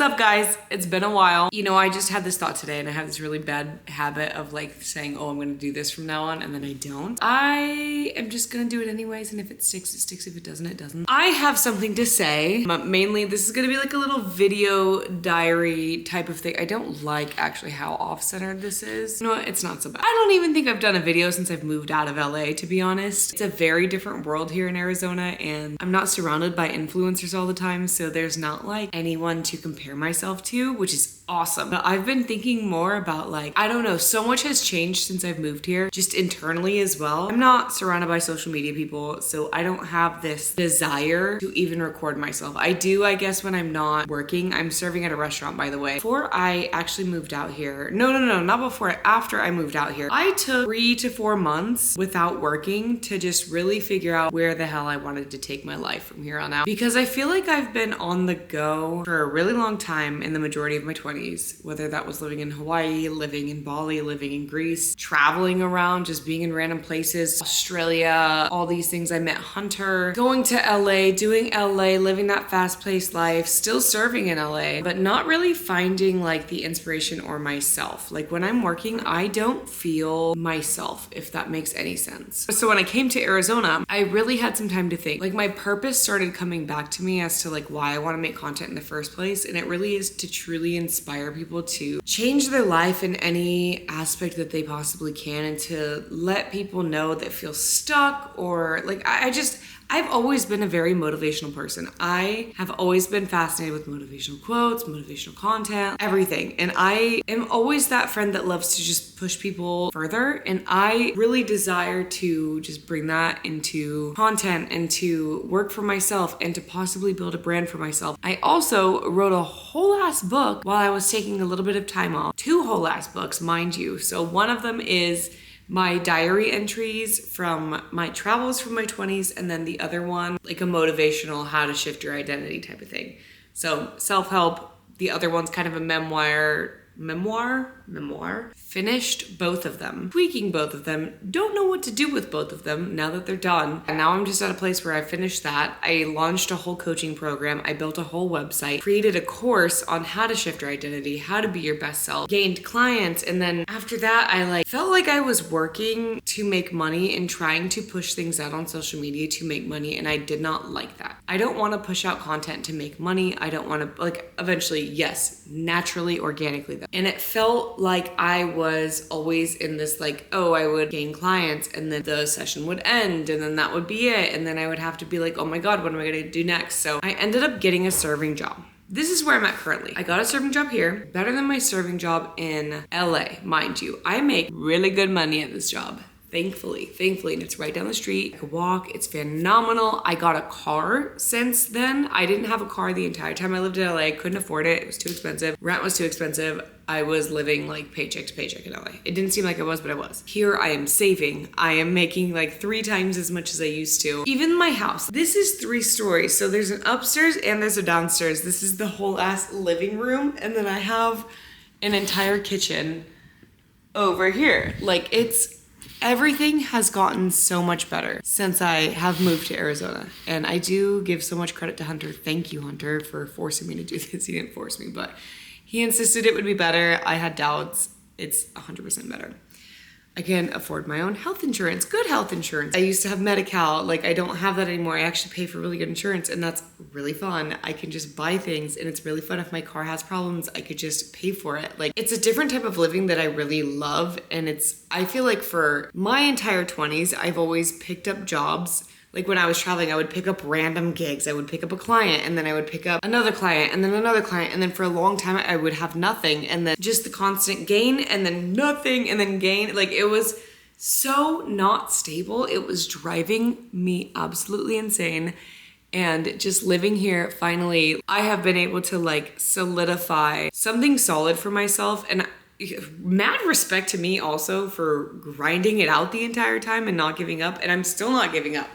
What's up, guys? It's been a while. You know, I just had this thought today and I have this really bad habit of like saying, oh, I'm gonna do this from now on, and then I don't. I am just gonna do it anyways, and if it sticks, it sticks. If it doesn't, it doesn't. I have something to say. Mainly, this is gonna be like a little video diary type of thing. I don't like actually how off-centered this is. You know what? It's not so bad. I don't even think I've done a video since I've moved out of LA, to be honest. It's a very different world here in Arizona, and I'm not surrounded by influencers all the time, so there's not like anyone to compare myself to, which is awesome. But I've been thinking more about like, I don't know, so much has changed since I've moved here, just internally as well. I'm not surrounded by social media people, so I don't have this desire to even record myself. I do, I guess, when I'm not working. I'm serving at a restaurant, by the way. Before I actually moved out here, no, not before, after I moved out here, I took 3 to 4 months without working to just really figure out where the hell I wanted to take my life from here on out. Because I feel like I've been on the go for a really long time in the majority of my 20s, whether that was living in Hawaii, living in Bali, living in Greece, traveling around, just being in random places, Australia, all these things. I met Hunter, going to LA, doing LA, living that fast-paced life, still serving in LA, but not really finding like the inspiration or myself. Like when I'm working, I don't feel myself, if that makes any sense. So when I came to Arizona, I really had some time to think. Like my purpose started coming back to me as to like why I want to make content in the first place, and it really is to truly inspire people to change their life in any aspect that they possibly can, and to let people know that feel stuck or like I've always been a very motivational person. I have always been fascinated with motivational quotes, motivational content, everything. And I am always that friend that loves to just push people further. And I really desire to just bring that into content and to work for myself and to possibly build a brand for myself. I also wrote a whole ass book while I was taking a little bit of time off. 2 whole ass books, mind you. So one of them is my diary entries from my travels from my 20s, and then the other one, like a motivational how to shift your identity type of thing. So self-help. The other one's kind of a memoir. Finished both of them, tweaking both of them. Don't know what to do with both of them now that they're done. And now I'm just at a place where I finished that. I launched a whole coaching program. I built a whole website, created a course on how to shift your identity, how to be your best self, gained clients. And then after that, I felt like I was working to make money and trying to push things out on social media to make money. And I did not like that. I don't want to push out content to make money. I don't want to eventually, yes, naturally, organically though. And it felt like I was always in this I would gain clients and then the session would end and then that would be it. And then I would have to be like, oh my God, what am I going to do next? So I ended up getting a serving job. This is where I'm at currently. I got a serving job here, better than my serving job in LA, mind you. I make really good money at this job. Thankfully, and it's right down the street. I could walk, it's phenomenal. I got a car since then. I didn't have a car the entire time I lived in LA. I couldn't afford it. It was too expensive. Rent was too expensive. I was living like paycheck to paycheck in LA. It didn't seem like I was, but I was. Here I am saving. I am making like 3 times as much as I used to. Even my house. This is 3 stories. So there's an upstairs and there's a downstairs. This is the whole ass living room. And then I have an entire kitchen over here. Everything has gotten so much better since I have moved to Arizona. And I do give so much credit to Hunter. Thank you, Hunter, for forcing me to do this. He didn't force me, but he insisted it would be better. I had doubts. It's 100% better. I can afford my own health insurance, good health insurance. I used to have Medi-Cal. I don't have that anymore. I actually pay for really good insurance, and that's really fun. I can just buy things, and it's really fun. If my car has problems, I could just pay for it. It's a different type of living that I really love, and I feel like for my entire 20s, I've always picked up jobs. When I was traveling, I would pick up random gigs. I would pick up a client, and then I would pick up another client, and then another client, and then for a long time I would have nothing, and then just the constant gain, and then nothing, and then gain. It was so not stable. It was driving me absolutely insane. And just living here, finally, I have been able to solidify something solid for myself. And mad respect to me also for grinding it out the entire time and not giving up. And I'm still not giving up.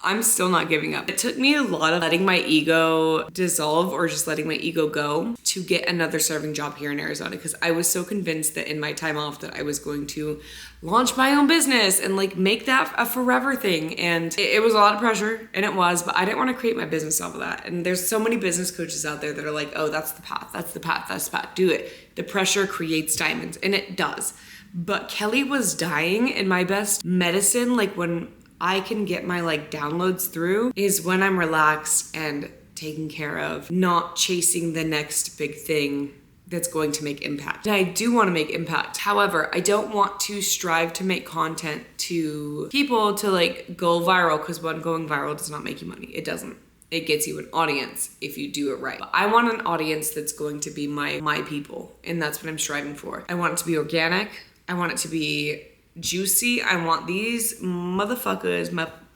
I'm still not giving up. It took me a lot of letting my ego dissolve or just letting my ego go to get another serving job here in Arizona, because I was so convinced that in my time off that I was going to launch my own business and like make that a forever thing. And it was a lot of pressure, and it was, but I didn't want to create my business off of that. And there's so many business coaches out there that are like, oh, that's the path, that's the path, that's the path, do it. The pressure creates diamonds, and it does. But Kelly was dying, and my best medicine, like when I can get my like downloads through, is when I'm relaxed and taken care of, not chasing the next big thing that's going to make impact. And I do want to make impact. However, I don't want to strive to make content to people to like go viral, because one, going viral does not make you money. It doesn't. It gets you an audience if you do it right. But I want an audience that's going to be my people, and that's what I'm striving for. I want it to be organic. I want it to be juicy. I want these motherfuckers,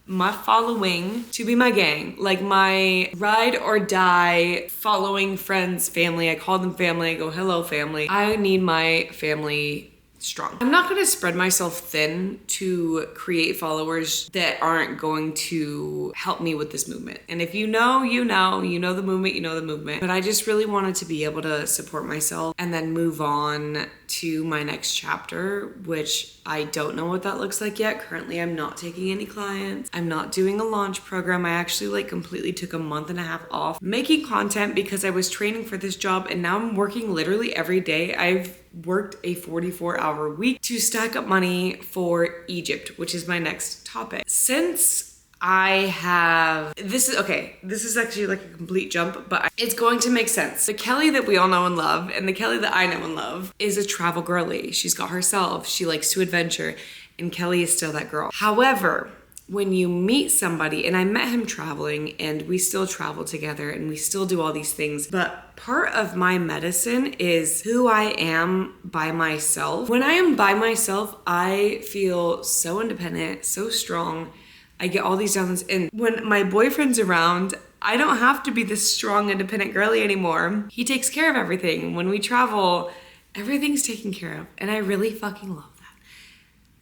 my following, to be my gang, like my ride or die following friends, family. I call them family. I go, hello family. I need my family strong. I'm not going to spread myself thin to create followers that aren't going to help me with this movement. And if you know the movement, but I just really wanted to be able to support myself and then move on to my next chapter, which I don't know what that looks like yet. Currently, I'm not taking any clients. I'm not doing a launch program. I actually like completely took a month and a half off making content because I was training for this job, and now I'm working literally every day. I've worked a 44-hour week to stack up money for Egypt, which is my next topic. Since this is actually like a complete jump, but it's going to make sense. The Kelly that we all know and love, and the Kelly that I know and love, is a travel girly. She's got herself, she likes to adventure, and Kelly is still that girl. However, when you meet somebody, and I met him traveling, and we still travel together, and we still do all these things, but part of my medicine is who I am by myself. When I am by myself, I feel so independent, so strong. I get all these downloads, and when my boyfriend's around, I don't have to be this strong, independent girly anymore. He takes care of everything. When we travel, everything's taken care of, and I really fucking love that.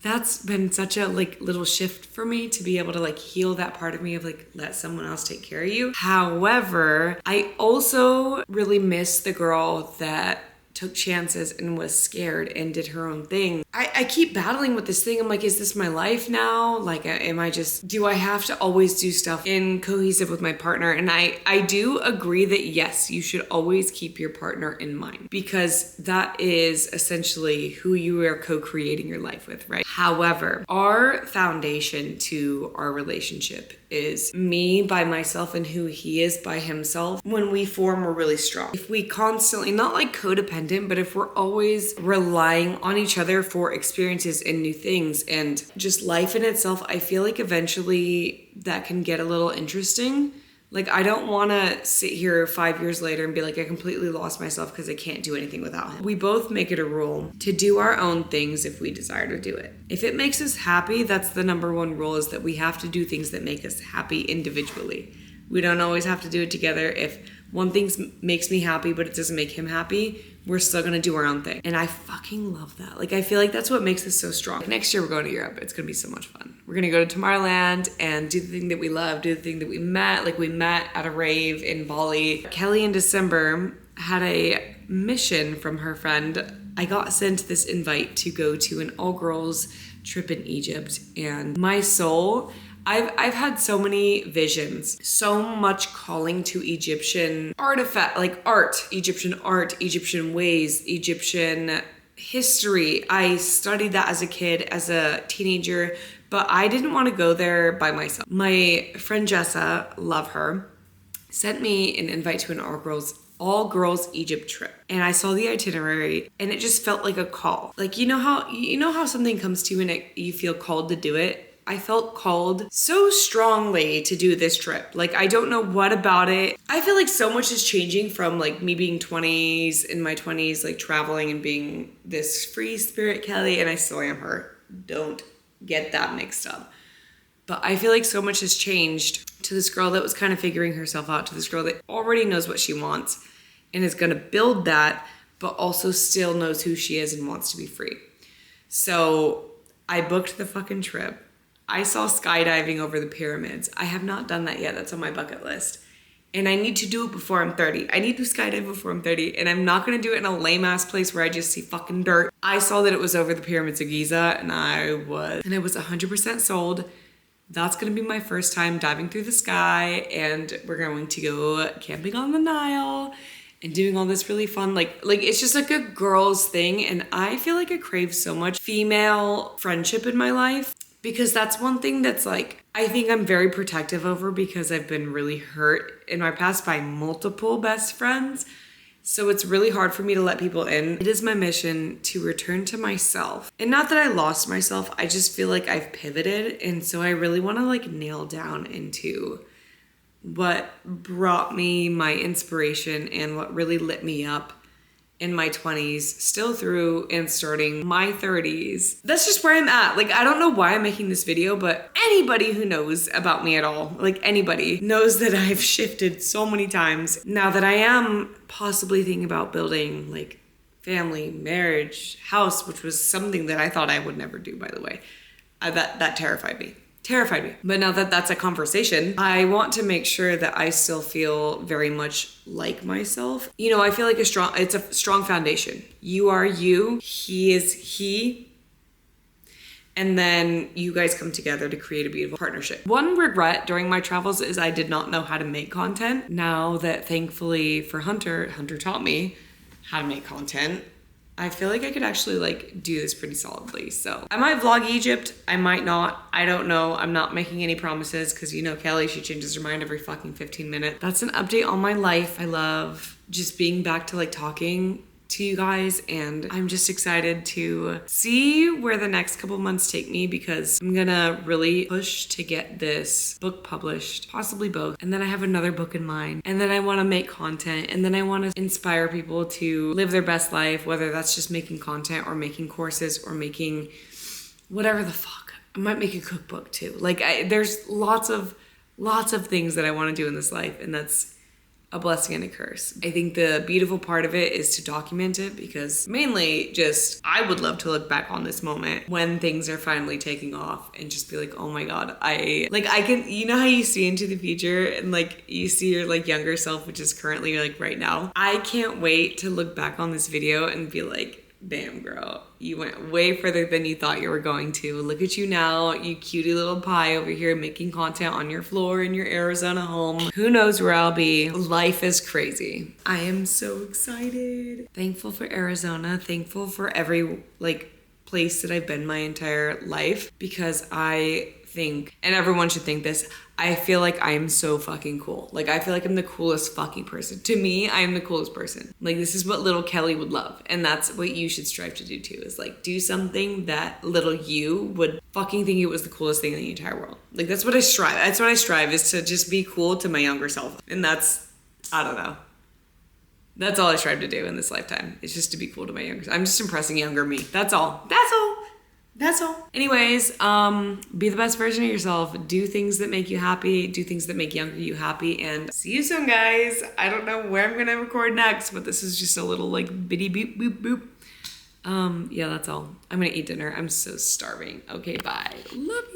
That's been such a like little shift for me, to be able to like heal that part of me of like, let someone else take care of you. However, I also really miss the girl that took chances and was scared and did her own thing. I keep battling with this thing. I'm like, is this my life now? Like, do I have to always do stuff in cohesive with my partner? And I do agree that yes, you should always keep your partner in mind, because that is essentially who you are co-creating your life with, right? However, our foundation to our relationship is me by myself and who he is by himself. When we form, we're really strong. If we constantly, not like codependent, but if we're always relying on each other for experiences and new things and just life in itself, I feel like eventually that can get a little interesting. Like, I don't want to sit here 5 years later and be like, I completely lost myself because I can't do anything without him. We both make it a rule to do our own things if we desire to do it. If it makes us happy, that's the number one rule, is that we have to do things that make us happy individually. We don't always have to do it together. If one thing makes me happy, but it doesn't make him happy, we're still gonna do our own thing. And I fucking love that. Like, I feel like that's what makes us so strong. Next year, we're going to Europe. It's gonna be so much fun. We're gonna go to Tomorrowland and do the thing that we love, do the thing that we met. Like, we met at a rave in Bali. Kelly in December had a mission from her friend. I got sent this invite to go to an all-girls trip in Egypt, and my soul, I've had so many visions, so much calling to Egyptian artifact, like art, Egyptian ways, Egyptian history. I studied that as a kid, as a teenager, but I didn't want to go there by myself. My friend Jessa, love her, sent me an invite to an all-girls Egypt trip. And I saw the itinerary, and it just felt like a call. Like, you know how something comes to you and you feel called to do it? I felt called so strongly to do this trip. Like, I don't know what about it. I feel like so much is changing from like me being in my 20s, like traveling and being this free spirit Kelly, and I still am her. Don't get that mixed up. But I feel like so much has changed to this girl that was kind of figuring herself out, to this girl that already knows what she wants and is gonna build that, but also still knows who she is and wants to be free. So I booked the fucking trip. I saw skydiving over the pyramids. I have not done that yet. That's on my bucket list. And I need to do it before I'm 30. I need to skydive before I'm 30. And I'm not gonna do it in a lame ass place where I just see fucking dirt. I saw that it was over the pyramids of Giza and I was 100% sold. That's gonna be my first time diving through the sky, and we're going to go camping on the Nile and doing all this really fun, like it's just like a girl's thing. And I feel like I crave so much female friendship in my life, because that's one thing that's like, I think I'm very protective over, because I've been really hurt in my past by multiple best friends. So it's really hard for me to let people in. It is my mission to return to myself. And not that I lost myself, I just feel like I've pivoted. And so I really want to like nail down into what brought me my inspiration and what really lit me up in my 20s, still through and starting my 30s. That's just where I'm at. Like, I don't know why I'm making this video, but anybody who knows about me at all, like anybody, knows that I've shifted so many times. Now that I am possibly thinking about building like family, marriage, house, which was something that I thought I would never do, by the way. That terrified me. But now that that's a conversation, I want to make sure that I still feel very much like myself. You know, I feel like it's a strong foundation. You are you, he is he, and then you guys come together to create a beautiful partnership. One regret during my travels is I did not know how to make content. Now that thankfully for Hunter taught me how to make content, I feel like I could actually like do this pretty solidly. So I might vlog Egypt, I might not, I don't know. I'm not making any promises, because you know Kelly, she changes her mind every fucking 15 minutes. That's an update on my life. I love just being back to like talking to you guys, and I'm just excited to see where the next couple months take me, because I'm gonna really push to get this book published, possibly both, and then I have another book in mind, and then I want to make content, and then I want to inspire people to live their best life, whether that's just making content or making courses or making whatever the fuck. I might make a cookbook too. Like there's lots of things that I want to do in this life, and that's a blessing and a curse. I think the beautiful part of it is to document it, because mainly just I would love to look back on this moment when things are finally taking off and just be like, oh my god, I can, you know how you see into the future and like you see your like younger self, which is currently like right now. I can't wait to look back on this video and be like, damn girl, you went way further than you thought you were going to. Look at you now, you cutie little pie over here making content on your floor in your Arizona home. Who knows where I'll be? Life is crazy. I am so excited. Thankful for Arizona, thankful for every like place that I've been my entire life, because I think, and everyone should think this, I feel like I'm so fucking cool. Like I feel like I'm the coolest fucking person. To me, I am the coolest person. Like this is what little Kelly would love. And that's what you should strive to do too, is like do something that little you would fucking think it was the coolest thing in the entire world. Like that's what I strive. That's what I strive, is to just be cool to my younger self. And that's, I don't know. That's all I strive to do in this lifetime. It's just to be cool to my younger self. I'm just impressing younger me. That's all. That's all. Anyways, be the best version of yourself. Do things that make you happy. Do things that make younger you happy. And see you soon, guys. I don't know where I'm gonna record next, but this is just a little like bitty boop boop boop. Yeah, that's all. I'm gonna eat dinner. I'm so starving. Okay, bye. Love you.